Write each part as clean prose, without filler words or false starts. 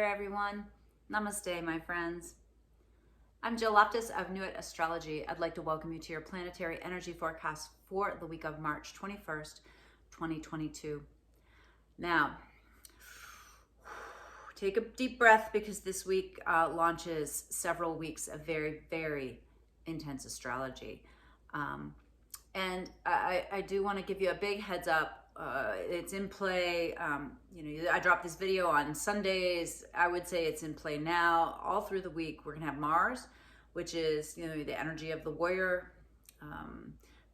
there, everyone. Namaste, my friends. I'm Jill Loftus of Nuit Astrology. I'd like to welcome you to your planetary energy forecast for the week of March 21st, 2022. Now, take a deep breath because this week launches several weeks of very, very intense astrology. And I do want to give you a big heads up. It's in play. I dropped this video on Sundays. I would say it's in play now. All through the week, we're gonna have Mars, which is the energy of the warrior,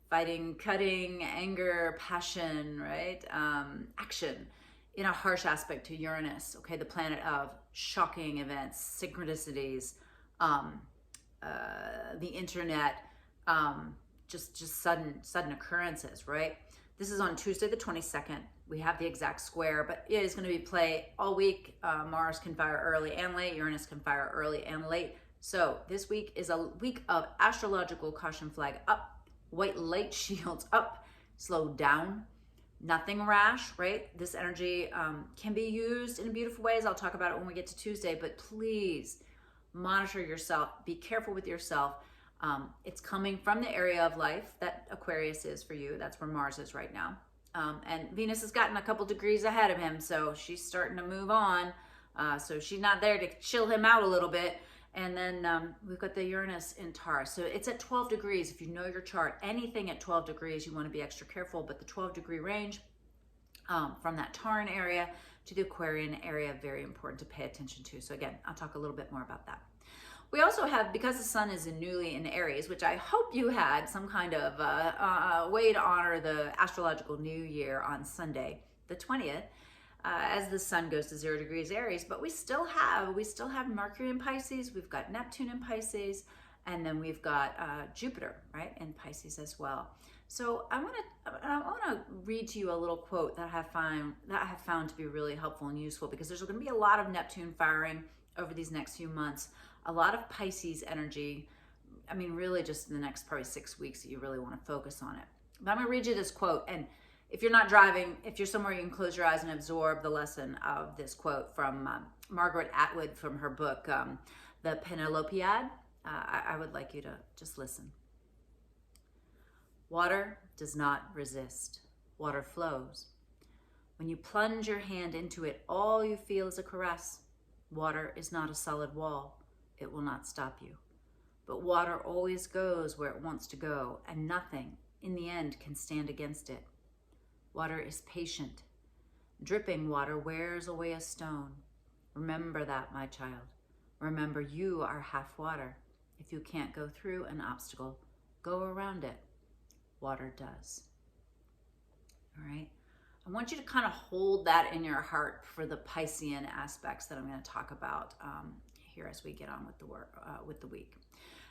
fighting, cutting, anger, passion, right? Action in a harsh aspect to Uranus. Okay, the planet of shocking events, synchronicities, the internet, just sudden occurrences, right? This is on Tuesday the 22nd. We have the exact square, but it is going to be play all week. Mars can fire early and late. Uranus can fire early and late. So this week is a week of astrological caution flag up, white light shields up, slow down, nothing rash, right? This energy can be used in beautiful ways. I'll talk about it when we get to Tuesday, but please monitor yourself. Be careful with yourself. It's coming from the area of life that Aquarius is for you. That's where Mars is right now. And Venus has gotten a couple degrees ahead of him, so she's starting to move on. So she's not there to chill him out a little bit. And then we've got the Uranus in Taurus. So it's at 12 degrees. If you know your chart, anything at 12 degrees, you want to be extra careful. But the 12-degree range from that Tauran area to the Aquarian area, very important to pay attention to. So again, I'll talk a little bit more about that. We also have, because the sun is newly in Aries, which I hope you had some kind of way to honor the astrological new year on Sunday, the 20th, as the sun goes to 0 degrees Aries. But we still have Mercury in Pisces, we've got Neptune in Pisces, and then we've got Jupiter, right, in Pisces as well. So I want to read to you a little quote that I have found to be really helpful and useful, because there's going to be a lot of Neptune firing over these next few months. A lot of Pisces energy. I mean, really just in the next probably 6 weeks that you really want to focus on it. But I'm going to read you this quote. And if you're not driving, if you're somewhere, you can close your eyes and absorb the lesson of this quote from Margaret Atwood from her book, The Penelopiad. I would like you to just listen. Water does not resist. Water flows. When you plunge your hand into it, all you feel is a caress. Water is not a solid wall. It will not stop you. But water always goes where it wants to go, and nothing, in the end, can stand against it. Water is patient. Dripping water wears away a stone. Remember that, my child. Remember, you are half water. If you can't go through an obstacle, go around it. Water does. All right? I want you to kind of hold that in your heart for the Piscean aspects that I'm going to talk about here as we get on with the week.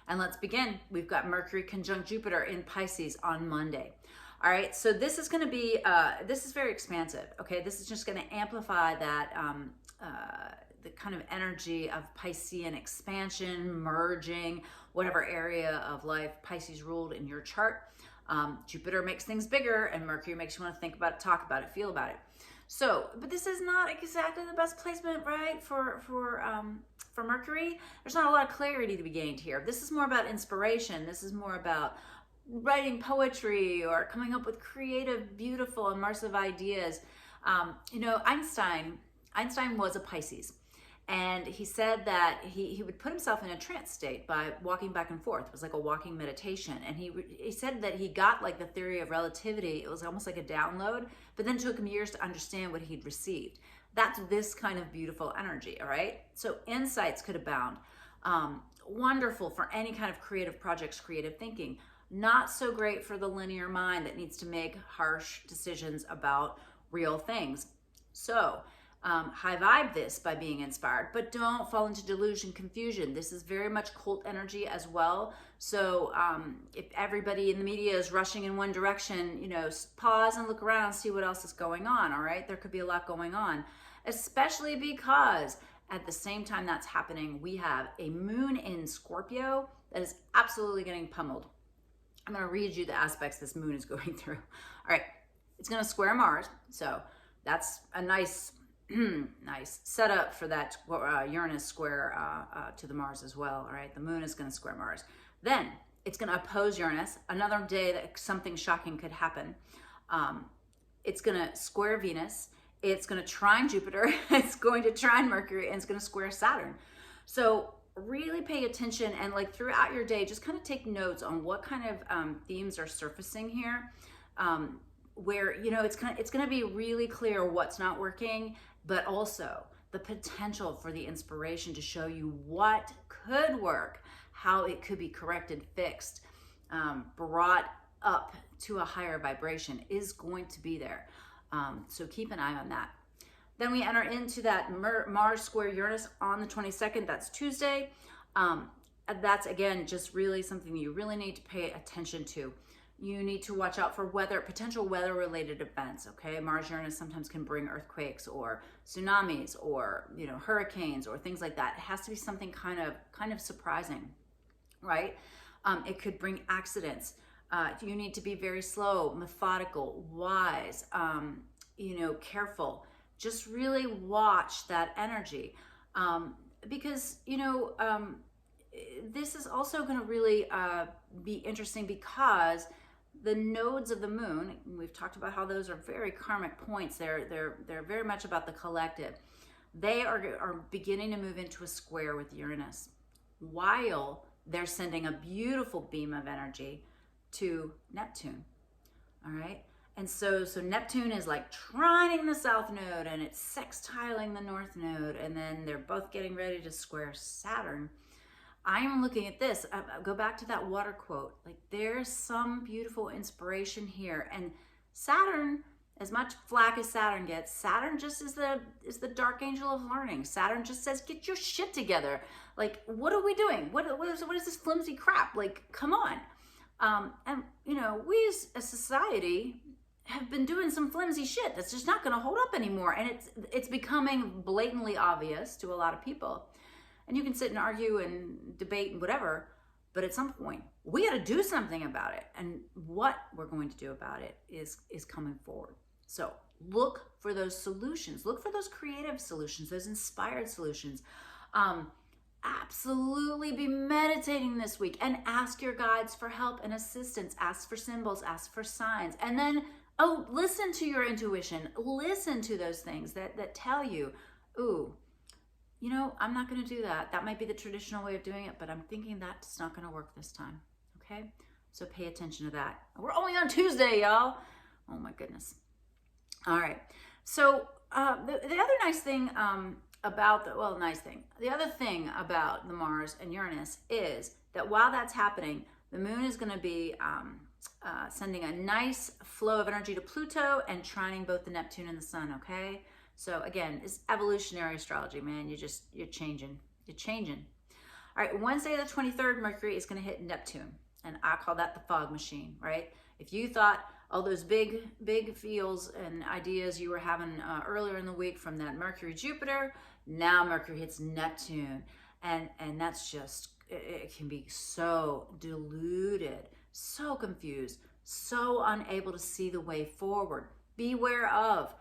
And let's begin. We've got Mercury conjunct Jupiter in Pisces on Monday. All right, so this is going to be, this is very expansive, okay? This is just going to amplify that, the kind of energy of Piscean expansion, merging, whatever area of life Pisces ruled in your chart. Jupiter makes things bigger, and Mercury makes you want to think about it, talk about it, feel about it. So, but this is not exactly the best placement, right, for Mercury. There's not a lot of clarity to be gained here. This is more about inspiration. This is more about writing poetry or coming up with creative, beautiful, immersive ideas. Einstein was a Pisces. And he said that he would put himself in a trance state by walking back and forth. It was like a walking meditation. And he said that he got like the theory of relativity. It was almost like a download, but then it took him years to understand what he'd received. That's this kind of beautiful energy, all right? So insights could abound. Wonderful for any kind of creative projects, creative thinking. Not so great for the linear mind that needs to make harsh decisions about real things. So, high vibe this by being inspired, but don't fall into delusion, confusion. This is very much cult energy as well. So if everybody in the media is rushing in one direction, pause and look around and see what else is going on. All right, there could be a lot going on, especially because at the same time that's happening, we have a moon in Scorpio that is absolutely getting pummeled. I'm going to read you the aspects this moon is going through. All right, it's going to square Mars, so that's a nice nice setup for that Uranus square to the Mars as well. All right, the moon is going to square Mars. Then it's going to oppose Uranus. Another day that something shocking could happen. It's going to square Venus. It's going to trine Jupiter. It's going to trine Mercury, and it's going to square Saturn. So really pay attention, and like throughout your day, just kind of take notes on what kind of themes are surfacing here. Where, you know, it's going to be really clear what's not working, but also the potential for the inspiration to show you what could work, how it could be corrected, fixed, brought up to a higher vibration is going to be there. So keep an eye on that. Then we enter into that Mars Square Uranus on the 22nd. That's Tuesday. That's, again, just really something you really need to pay attention to. You need to watch out for potential weather-related events, okay? Mars Uranus sometimes can bring earthquakes or tsunamis or, you know, hurricanes or things like that. It has to be something kind of surprising, right? It could bring accidents. You need to be very slow, methodical, wise, you know, careful. Just really watch that energy, because, you know, this is also going to really be interesting because the nodes of the moon, we've talked about how those are very karmic points. They're very much about the collective. They are beginning to move into a square with Uranus, while they're sending a beautiful beam of energy to Neptune. All right. And so Neptune is like trining the south node, and it's sextiling the north node, and then they're both getting ready to square Saturn. I am looking at this. Go back to that water quote. Like, there's some beautiful inspiration here. And Saturn, as much flack as Saturn gets, Saturn just is the dark angel of learning. Saturn just says, get your shit together. Like, what are we doing? What is this flimsy crap? Like, come on. And, you know, we as a society have been doing some flimsy shit that's just not going to hold up anymore. And it's becoming blatantly obvious to a lot of people. And you can sit and argue and debate and whatever, but at some point, we got to do something about it. And what we're going to do about it is coming forward. So look for those solutions. Look for those creative solutions, those inspired solutions. Absolutely be meditating this week and ask your guides for help and assistance. Ask for symbols, ask for signs. And then, listen to your intuition. Listen to those things that tell you, ooh, you know, I'm not going to do that. That might be the traditional way of doing it, but I'm thinking that's not going to work this time. Okay? So pay attention to that. We're only on Tuesday, y'all. Oh my goodness. All right. So the other nice thing the other thing about the Mars and Uranus is that while that's happening, the moon is going to be sending a nice flow of energy to Pluto and trining both the Neptune and the Sun, okay? So again, it's evolutionary astrology, man. You're changing. All right, Wednesday the 23rd, Mercury is going to hit Neptune, and I call that the fog machine, right? If you thought all those big feels and ideas you were having earlier in the week from that Mercury-Jupiter, now Mercury hits Neptune, and that's just, it can be so diluted, so confused, so unable to see the way forward. Beware of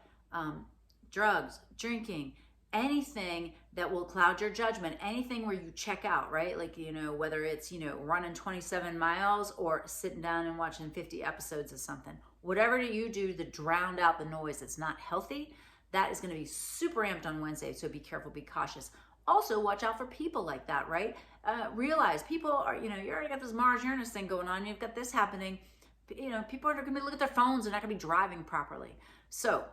drugs, drinking, anything that will cloud your judgment, anything where you check out, right? Like, you know, whether it's, you know, running 27 miles or sitting down and watching 50 episodes of something, whatever you do to drown out the noise that's not healthy, that is going to be super amped on Wednesday. So be careful, be cautious. Also, watch out for people like that, right? Realize people are, you know, you already got this Mars Uranus thing going on. You've got this happening. You know, people are going to be looking at their phones and not going to be driving properly. So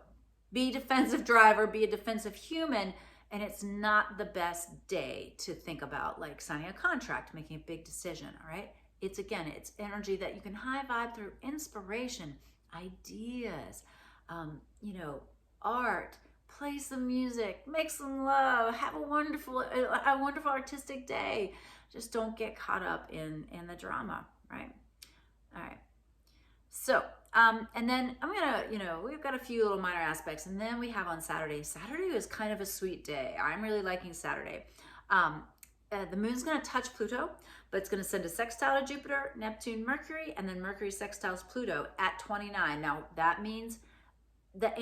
be a defensive driver, be a defensive human, and it's not the best day to think about like signing a contract, making a big decision, all right? It's energy that you can high vibe through inspiration, ideas, you know, art, play some music, make some love, have a wonderful artistic day. Just don't get caught up in the drama, right? All right. So, and then I'm gonna, you know, we've got a few little minor aspects, and then we have on Saturday. Saturday is kind of a sweet day. I'm really liking Saturday. The moon's gonna touch Pluto, but it's gonna send a sextile to Jupiter, Neptune, Mercury, and then Mercury sextiles Pluto at 29. Now that means the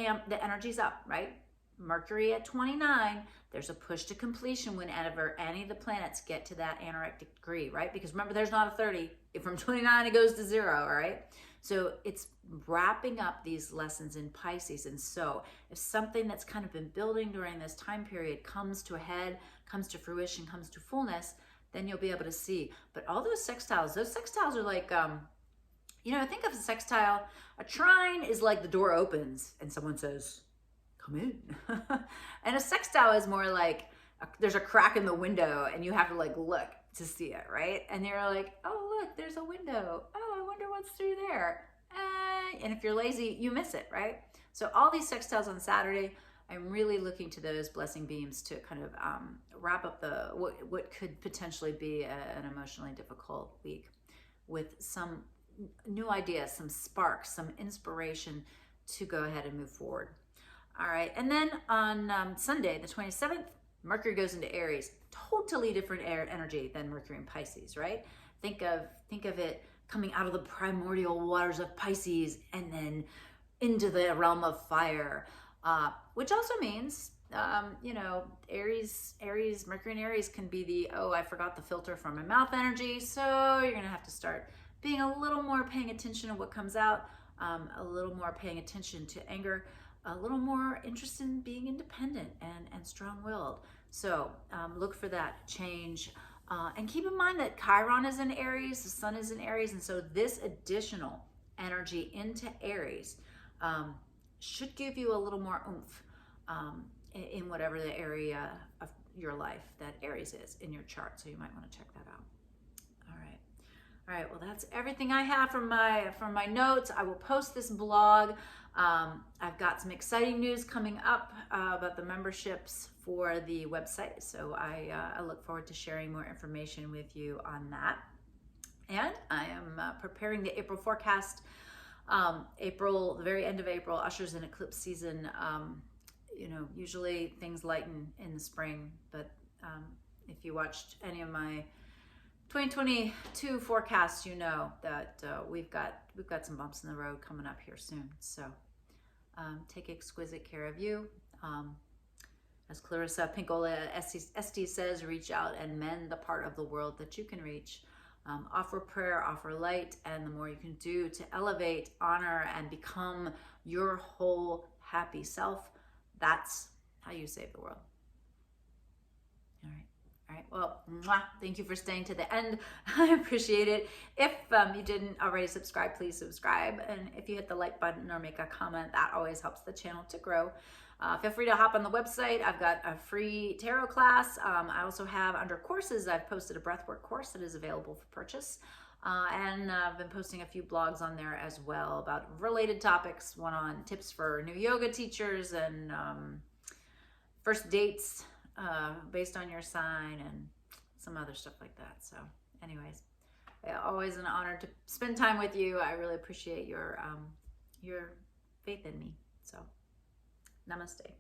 energy's up, right? Mercury at 29, there's a push to completion whenever any of the planets get to that anorectic degree, right? Because remember, there's not a 30. If from 29, it goes to 0, all right? So it's wrapping up these lessons in Pisces. And so if something that's kind of been building during this time period comes to a head, comes to fruition, comes to fullness, then you'll be able to see. But all those sextiles are like, think of a sextile. A trine is like the door opens and someone says, come in. And a sextile is more like there's a crack in the window and you have to like look to see it, right? And you're like, oh, look, there's a window. Oh, I wonder what's through there. And if you're lazy, you miss it, right? So all these sextiles on Saturday, I'm really looking to those blessing beams to kind of wrap up what could potentially be an emotionally difficult week with some new ideas, some sparks, some inspiration to go ahead and move forward. All right, and then on Sunday, the 27th, Mercury goes into Aries. Totally different energy than Mercury in Pisces, right? Think of it coming out of the primordial waters of Pisces and then into the realm of fire, which also means, Aries, Mercury in Aries can be the, oh, I forgot the filter from my mouth energy. So you're going to have to start being a little more paying attention to what comes out, a little more paying attention to anger, a little more interested in being independent and strong-willed. So look for that change. And keep in mind that Chiron is in Aries, the sun is in Aries, and so this additional energy into Aries should give you a little more oomph in whatever the area of your life that Aries is in your chart. So you might want to check that out. All right, well, that's everything I have from my notes. I will post this blog. I've got some exciting news coming up about the memberships for the website. So I look forward to sharing more information with you on that. And I am preparing the April forecast. The very end of April ushers in eclipse season. Usually things lighten in the spring, but if you watched any of my 2022 forecasts, you know that we've got some bumps in the road coming up here soon. So take exquisite care of you. As Clarissa Pinkola Estes says, reach out and mend the part of the world that you can reach. Offer prayer, offer light, and the more you can do to elevate, honor, and become your whole happy self, that's how you save the world. All right, well, thank you for staying to the end. I appreciate it. If you didn't already subscribe, please subscribe. And if you hit the like button or make a comment, that always helps the channel to grow. Feel free to hop on the website. I've got a free tarot class. I also have under courses, I've posted a breathwork course that is available for purchase. And I've been posting a few blogs on there as well about related topics. One on tips for new yoga teachers and first dates based on your sign and some other stuff like that. So anyways, always an honor to spend time with you. I really appreciate your faith in me. So namaste.